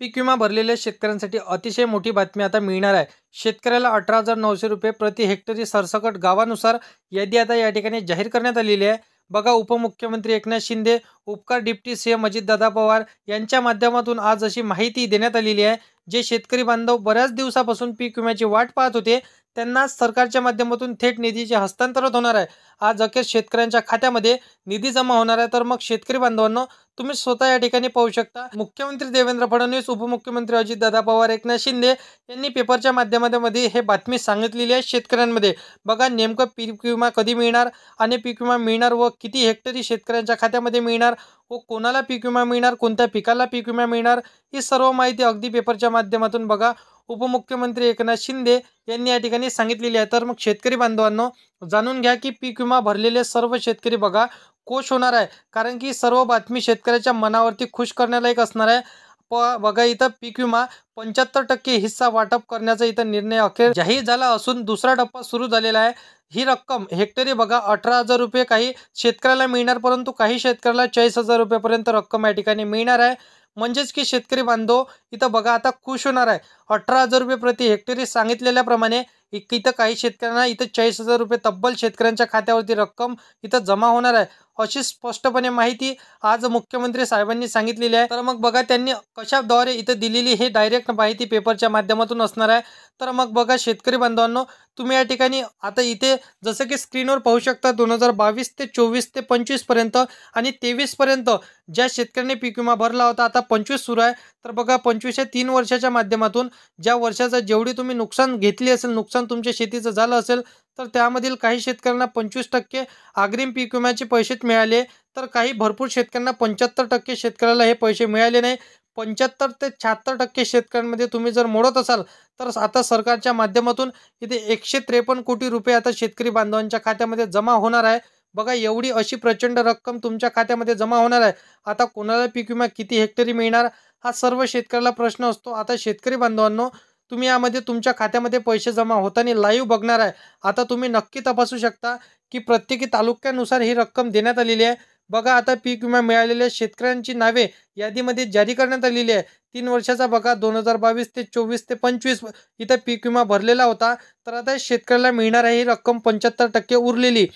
पीक विमा भरलेल्या शेतकऱ्यांसाठी अतिशय मोठी बातमी आता मिळणार आहे. शेतकऱ्याला 18,900 रुपये प्रति हेक्टरी सरसकट गावानुसार यादी आता या ठिकाणी जाहीर करण्यात आलेली आहे. बघा, उपमुख्यमंत्री एकनाथ शिंदे, उपकार डिप्टी सीएम अजितदादा पवार यांच्या माध्यमातून आज अशी माहिती देण्यात आलेली आहे. जे शेतकरी बांधव बऱ्याच दिवसापासून पीक विम्याची वाट पाहत होते त्यांना सरकारच्या माध्यमातून थेट निधीचे हस्तांतरण होणार आहे. आज अखेर शेतकऱ्यांच्या खात्यामध्ये निधी जमा होणार आहे. तर मग शेतकरी बांधवांनो, तुम्ही स्वतः या ठिकाणी पाहू शकता. मुख्यमंत्री देवेंद्र फडणवीस, उपमुख्यमंत्री अजितदादा पवार, एकनाथ शिंदे यांनी पेपरच्या माध्यमामध्ये हे बातमी सांगितलेली आहे शेतकऱ्यांमध्ये. बघा, नेमकं पीक विमा कधी मिळणार आणि पीक विमा मिळणार व किती हेक्टरी शेतकऱ्यांच्या खात्यामध्ये मिळणार व कोणाला पीक विमा मिळणार, कोणत्या पिकाला पीक विमा मिळणार, ही सर्व माहिती अगदी पेपरच्या माध्यमातून बघा उपमुख्यमंत्री एकनाथ शिंदे यांनी या ठिकाणी सांगितलेली आहे. तर मग शेतकरी बांधवांनो, जाणून घ्या की पीक विमा भरलेले सर्व शेतकरी बघा खुश होणार आहे. कारण की सर्व बातमी शेतकऱ्याच्या मनावरती खुश करण्यालायक असणार आहे. बघा, इथं पीक विमा 75% हिस्सा वाटप करण्याचा इथं निर्णय अखेर जाहीर झाला असून दुसरा टप्पा सुरू झालेला आहे. ही रक्कम हेक्टरी बघा 18,000 रुपये काही शेतकऱ्याला मिळणार, परंतु काही शेतकऱ्याला 40,000 रुपयापर्यंत रक्कम या ठिकाणी मिळणार आहे. म्हणजेच की शेतकरी बांधव इथं बघा आता खुश होणार आहे. 18,000 रुपये प्रति हेक्टरी सांगितलेल्याप्रमाणे इथं काही शेतकऱ्यांना इथं 40,000 रुपये तब्बल शेतकऱ्यांच्या खात्यावरती रक्कम इथं जमा होणार आहे, अशी स्पष्टपणे माहिती आज मुख्यमंत्री साहेबांनी सांगितलेली आहे. तर मग बघा, त्यांनी कशाद्वारे इथं दिलेली हे डायरेक्ट माहिती पेपरच्या माध्यमातून असणार आहे. तर मग बघा शेतकरी बांधवांनो, तुम्ही या ठिकाणी आता इथे जसं की स्क्रीनवर पाहू शकता 2022 ते 24 ते 25 पर्यंत आणि 23 पर्यंत ज्या शेतकऱ्यांनी पीक विमा भरला होता, आता 25 सुरू आहे. तर बघा 25 या 3 वर्षाच्या माध्यमातून ज्या वर्षाचं जेवढी तुम्ही नुकसान घेतली असेल, नुकसान तुमच्या शेतीचं झालं असेल, तर त्यामधील काही शेतकऱ्यांना 25% अग्रिम पीक विम्याचे पैसे मिळाले. तर काही भरपूर शेतकऱ्यांना 75% शेतकऱ्याला हे पैसे मिळाले नाही. 75 ते 76% शेतकऱ्यांमध्ये तुम्ही जर मोडत असाल तर आता सरकारच्या माध्यमातून इथे 153 कोटी रुपये आता शेतकरी बांधवांच्या खात्यामध्ये जमा होणार आहे. बघा, एवढी अशी प्रचंड रक्कम तुमच्या खात्यामध्ये जमा होणार आहे. आता कोणाला पीक विमा किती हेक्टरी मिळणार हा सर्व शेतकऱ्याला प्रश्न असतो. आता शेतकरी बांधवांनो, तुम्ही यामध्ये तुमच्या खात्यामध्ये पैसे जमा होताना लाईव्ह बघणार आहे. आता तुम्ही नक्की तपासू शकता की प्रत्येकी तालुक्यानुसार ही रक्कम देण्यात आलेली आहे. बघा, आता पीक विमा मिळालेल्या शेतकऱ्यांची नावे यादीमध्ये जारी करण्यात आलेली आहे. 3 वर्षाचा बघा 2022 ते 24 ते 25 इथं पीक विमा भरलेला होता. तर आता शेतकऱ्याला मिळणार आहे ही रक्कम 75% उरलेली.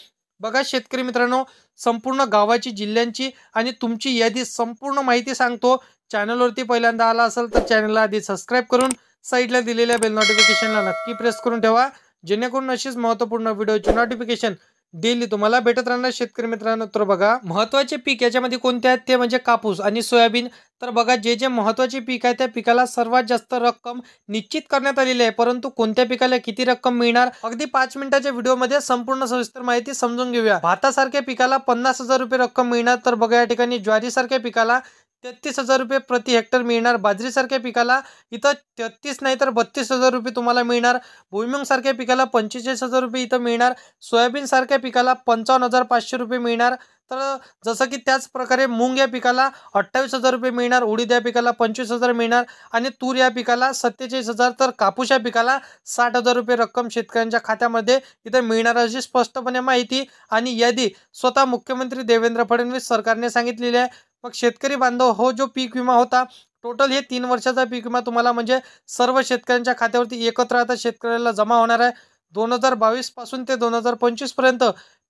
बघा शेतकरी मित्रांनो, संपूर्ण गावाची, जिल्ह्यांची आणि तुमची यादी संपूर्ण माहिती सांगतो. चॅनलवरती पहिल्यांदा आला असेल तर चॅनलला आधी सबस्क्राईब करून साईडला दिलेल्या बेल नोटिफिकेशनला नक्की प्रेस करून ठेवा, जेणेकरून अशीच महत्त्वपूर्ण व्हिडिओची नोटिफिकेशन डेली तुम्हाला भेटत राहणार शेतकरी मित्रांनो. तर बघा, महत्त्वाचे पीक याच्यामध्ये कोणते आहेत ते म्हणजे कापूस आणि सोयाबीन. तर बघा, जे जे महत्त्वाचे पीक आहे त्या पिकाला सर्वात जास्त रक्कम निश्चित करण्यात आलेली आहे, परंतु कोणत्या पिकाला किती रक्कम मिळणार अगदी 5 मिनिटाच्या व्हिडिओमध्ये संपूर्ण सविस्तर माहिती समजून घेऊया. भातासारख्या पिकाला 50,000 रुपये रक्कम मिळणार. तर बघा, या ठिकाणी ज्वारीसारख्या पिकाला 33,000 रुपये प्रति हेक्टर मिळणार. बाजरीसारख्या पिकाला इथं 33 नाही तर 32,000 रुपये तुम्हाला मिळणार. भुईमुंगसारख्या पिकाला 45,000 रुपये इथं मिळणार. सोयाबीनसारख्या पिकाला 55,500 रुपये मिळणार. तर जसं की त्याच प्रकारे मूग या पिकाला 28,000 रुपये मिळणार. उडीद या पिकाला 25,000 मिळणार आणि तूर या पिकाला 47,000. तर कापूस या पिकाला 60,000 रुपये रक्कम शेतकऱ्यांच्या खात्यामध्ये इथं मिळणार अशी स्पष्टपणे माहिती आणि यादी स्वतः मुख्यमंत्री देवेंद्र फडणवीस सरकारने सांगितलेली आहे. मग शेतकरी बांधव हो, जो पीक विमा होता टोटल हे 3 वर्षाचा पीक विमा तुम्हाला म्हणजे सर्व शेतकऱ्यांच्या खात्यावरती एकत्र आता शेतकऱ्याला जमा होणार आहे. 2022 पासून ते 2025 पर्यंत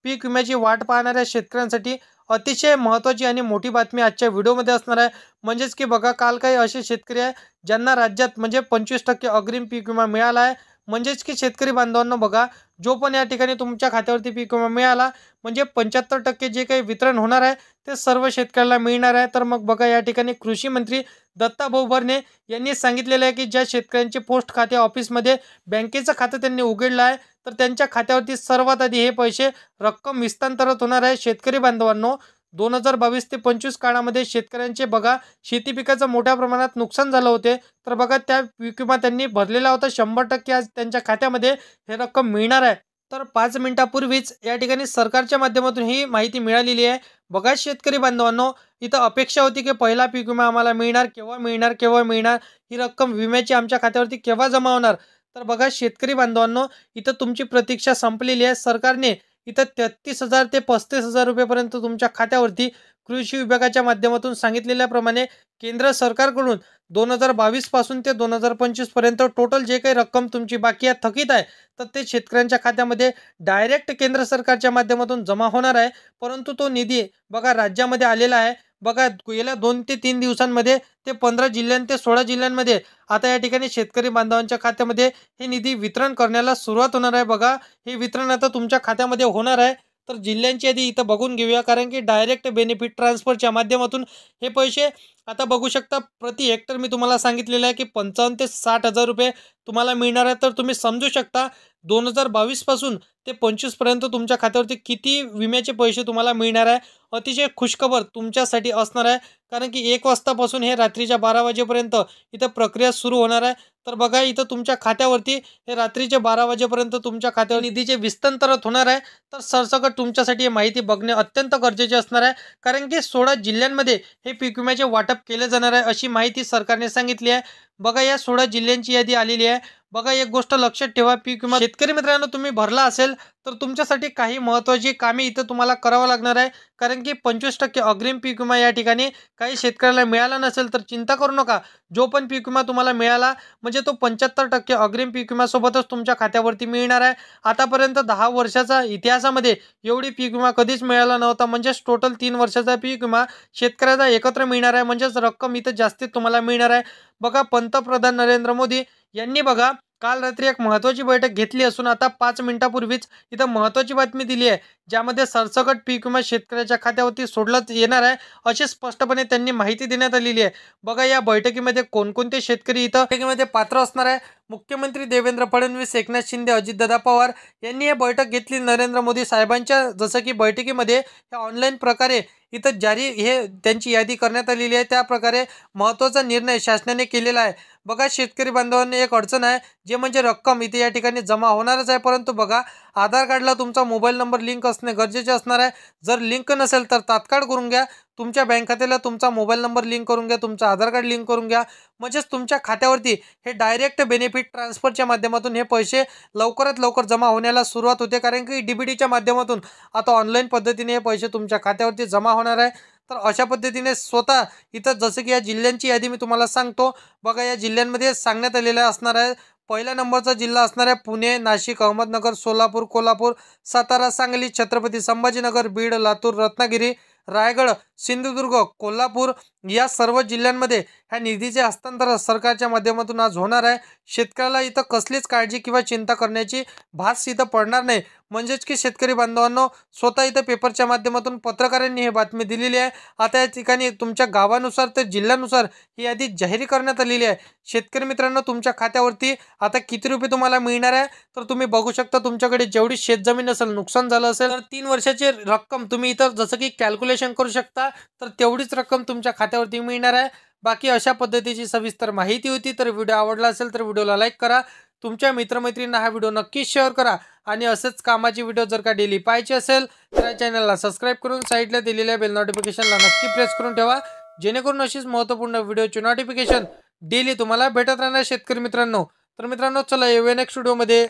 पीक विम्याची वाट पाहणाऱ्या शेतकऱ्यांसाठी अतिशय महत्त्वाची आणि मोठी बातमी आजच्या व्हिडिओमध्ये असणार आहे. म्हणजेच की बघा, काल काही असे शेतकरी आहे ज्यांना राज्यात म्हणजे 25% अग्रिम पीक विमा मिळाला आहे. म्हणजेच की शेतकरी बांधवांना बघा, जो पण या ठिकाणी तुमच्या खात्यावरती पीक विमा मिळाला म्हणजे 75% जे काही वितरण होणार आहे ते सर्व शेतकऱ्याला मिळणार आहे. तर मग बघा, या ठिकाणी कृषी मंत्री दत्ताभाऊ भरणे यांनी सांगितलेलं आहे की ज्या शेतकऱ्यांचे पोस्ट खाते ऑफिसमध्ये बँकेचं खातं त्यांनी उघडलं आहे तर त्यांच्या खात्यावरती सर्वात आधी हे पैसे रक्कम हस्तांतरित होणार आहे. शेतकरी बांधवांनो, 2022 ते 25 काळामध्ये शेतकऱ्यांचे बघा शेती पिकाचं मोठ्या प्रमाणात नुकसान झालं होते. तर बघा, त्या पीक विमा त्यांनी भरलेला होता. 100% आज त्यांच्या खात्यामध्ये हे रक्कम मिळणार आहे. तर 5 मिनिटापूर्वीच या ठिकाणी सरकारच्या माध्यमातून ही माहिती मिळालेली आहे. बघा शेतकरी बांधवांनो, इथं अपेक्षा होती की पहिला पीक विमा आम्हाला मिळणार, केव्हा मिळणार, केव्हा मिळणार, ही रक्कम विम्याची आमच्या खात्यावरती केव्हा जमा होणार. तर बघा शेतकरी बांधवांनो, इथं तुमची प्रतीक्षा संपलेली आहे. सरकारने इथं 33,000 ते 35,000 रुपयेपर्यंत तुमच्या खात्यावरती कृषी विभागाच्या माध्यमातून सांगितलेल्याप्रमाणे केंद्र सरकारकडून 2022 पासून ते 2025 पर्यंत टोटल जे काही रक्कम तुमची बाकी आहे, थकीत आहे, तर ते शेतकऱ्यांच्या खात्यामध्ये डायरेक्ट केंद्र सरकारच्या माध्यमातून जमा होणार आहे. परंतु तो निधी बघा राज्यामध्ये आलेला आहे. बघा गेल्या 2 ते 3 दिवसांमध्ये ते 15 जिल्ह्यां ते 16 जिल्ह्यांमध्ये आता या ठिकाणी शेतकरी बांधवांच्या खात्यामध्ये हे निधी वितरण करण्याला सुरुवात होणार आहे. बघा हे वितरण आता तुमच्या खात्यामध्ये होणार आहे. तर जिल्ह्यांची यादी इथं बघून घेऊया, कारण की डायरेक्ट बेनिफिट ट्रान्सफरच्या माध्यमातून हे पैसे आता बघू शकता. प्रति हेक्टर मी तुम्हाला सांगितलेलं आहे की 55 ते 60,000 रुपये तुम्हाला मिळणार आहे. तर तुम्ही समजू शकता 2022 पासून ते 25 पर्यंत तुमच्या खात्यावरती किती विम्याचे पैसे तुम्हाला मिळणार आहे. अतिशय खुशखबर तुमच्यासाठी असणार आहे, कारण की 1 वाजतापासून हे रात्रीच्या 12 वाजेपर्यंत इथं प्रक्रिया सुरू होणार आहे. तर बघा इथं तुमच्या खात्यावरती हे रात्रीचे 12 वाजेपर्यंत तुमच्या खात्यावर निधीचे विस्तांतरण होणार आहे. तर सरसकट तुमच्यासाठी ही माहिती बघणे अत्यंत गरजेचे असणार आहे, कारण की 16 जिल्ह्यांमध्ये हे पीक विम्याचे वाटप केले जाणार आहे, अशी माहिती सरकारने सांगितली आहे. बघा या 16 जिल्ह्यांची यादी आलेली आहे. बघा एक गोष्ट लक्षात ठेवा, पीक विमा शेतकरी मित्रांनो तुम्ही भरला असेल तर तुमच्यासाठी काही महत्त्वाची कामे इथं तुम्हाला करावं लागणार आहे, कारण की 25% अग्रिम पीक विमा या ठिकाणी काही शेतकऱ्याला मिळाला नसेल तर चिंता करू नका. जो पण पीक विमा तुम्हाला मिळाला म्हणजे तो 75% अग्रिम पीक विम्यासोबतच तुमच्या खात्यावरती मिळणार आहे. आतापर्यंत 10 वर्षाचा इतिहासामध्ये एवढी पीक विमा कधीच मिळाला नव्हता. म्हणजेच टोटल 3 वर्षाचा पीक विमा शेतकऱ्याचा एकत्र मिळणार आहे, म्हणजेच रक्कम इथं जास्तीत तुम्हाला मिळणार आहे. बघा पंतप्रधान नरेंद्र मोदी यांनी बघा काल रात्री एक महत्त्वाची बैठक घेतली असून आता 5 मिनिटापूर्वीच इथं महत्त्वाची बातमी दिली आहे, ज्यामध्ये सरसकट पीक विमा शेतकऱ्याच्या खात्यावरती सोडण्यात येणार आहे, अशी स्पष्टपणे त्यांनी माहिती देण्यात आलेली आहे. बघा या बैठकीमध्ये कोणकोणते शेतकरी इथं बैठकीमध्ये पात्र असणार आहे. मुख्यमंत्री देवेंद्र फडणवीस, एकनाथ शिंदे, अजितदादा पवार यांनी ही बैठक घेतली नरेंद्र मोदी साहेबांच्या. जसं की बैठकीमध्ये ऑनलाईन प्रकारे इथं जारी हे त्यांची यादी करण्यात आलेली आहे. त्या प्रकारे महत्त्वाचा निर्णय शासनाने केलेला आहे. बघा शेतकरी बांधवांनी एक अडचण आहे, जे म्हणजे रक्कम इथे या ठिकाणी जमा होणारच आहे, परंतु बघा आधार कार्डला तुमचा मोबाईल नंबर लिंक असणे गरजेचे असणार आहे. जर लिंक नसेल तर तात्काळ करून घ्या. तुमच्या बँक खात्याला तुमचा मोबाईल नंबर लिंक करून घ्या, तुमचं आधार कार्ड लिंक करून घ्या, म्हणजेच तुमच्या खात्यावरती हे डायरेक्ट बेनिफिट ट्रान्सफरच्या माध्यमातून हे पैसे लवकरात लवकर जमा होण्याला सुरुवात होते, कारण की डीबीटीच्या माध्यमातून आता ऑनलाईन पद्धतीने हे पैसे तुमच्या खात्यावरती जमा होणार आहे. तर अशा पद्धतीने स्वतः इथं जसं की या जिल्ह्यांची यादी मी तुम्हाला सांगतो. बघा या जिल्ह्यांमध्ये सांगण्यात आलेलं असणार आहे. पहिल्या नंबरचा जिल्हा असणार आहे पुणे, नाशिक, अहमदनगर, सोलापूर, कोल्हापूर, सातारा, सांगली, छत्रपती संभाजीनगर, बीड, लातूर, रत्नागिरी, रायगड, सिंधुदुर्ग, कोल्हापूर या सर्व जिल्ह्यांमध्ये ह्या निधीचे हस्तांतरण सरकारच्या माध्यमातून आज होणार आहे. शेतकऱ्याला इथं कसलीच काळजी किंवा चिंता करण्याची भास इथं पडणार नाही. म्हणजेच की शेतकरी बांधवांनो स्वतः इथं पेपरच्या माध्यमातून पत्रकारांनी ही बातमी दिलेली आहे. आता या ठिकाणी तुमच्या गावानुसार तर जिल्ह्यानुसार ही यादी जाहीर करण्यात आलेली आहे. शेतकरी मित्रांनो तुमच्या खात्यावरती आता किती रुपये तुम्हाला मिळणार आहे तर तुम्ही बघू शकता. तुमच्याकडे जेवढी शेतजमीन असेल, नुकसान झालं असेल तर 3 वर्षाची रक्कम तुम्ही इथं जसं की कॅल्क्युलेशन करू शकता, तर तेवढीच रक्कम तुमच्या खात्यावरती मिळणार आहे. बाकी अशा पद्धतीची सविस्तर माहिती होती. तर व्हिडिओ आवडला असेल तर व्हिडिओला लाईक करा, तुमच्या मित्रमैत्रिणींना हा व्हिडिओ नक्कीच शेअर करा आणि असेच कामाची व्हिडिओ जर का डेली पाहायची असेल तर या चॅनलला सबस्क्राईब करून साईडला दिलेल्या बेल नोटिफिकेशनला नक्की प्रेस करून ठेवा, जेणेकरून अशीच महत्त्वपूर्ण व्हिडिओची नोटिफिकेशन डेली तुम्हाला भेटत राहणार शेतकरी मित्रांनो. तर मित्रांनो चला येऊया नेक्स्ट व्हिडिओमध्ये.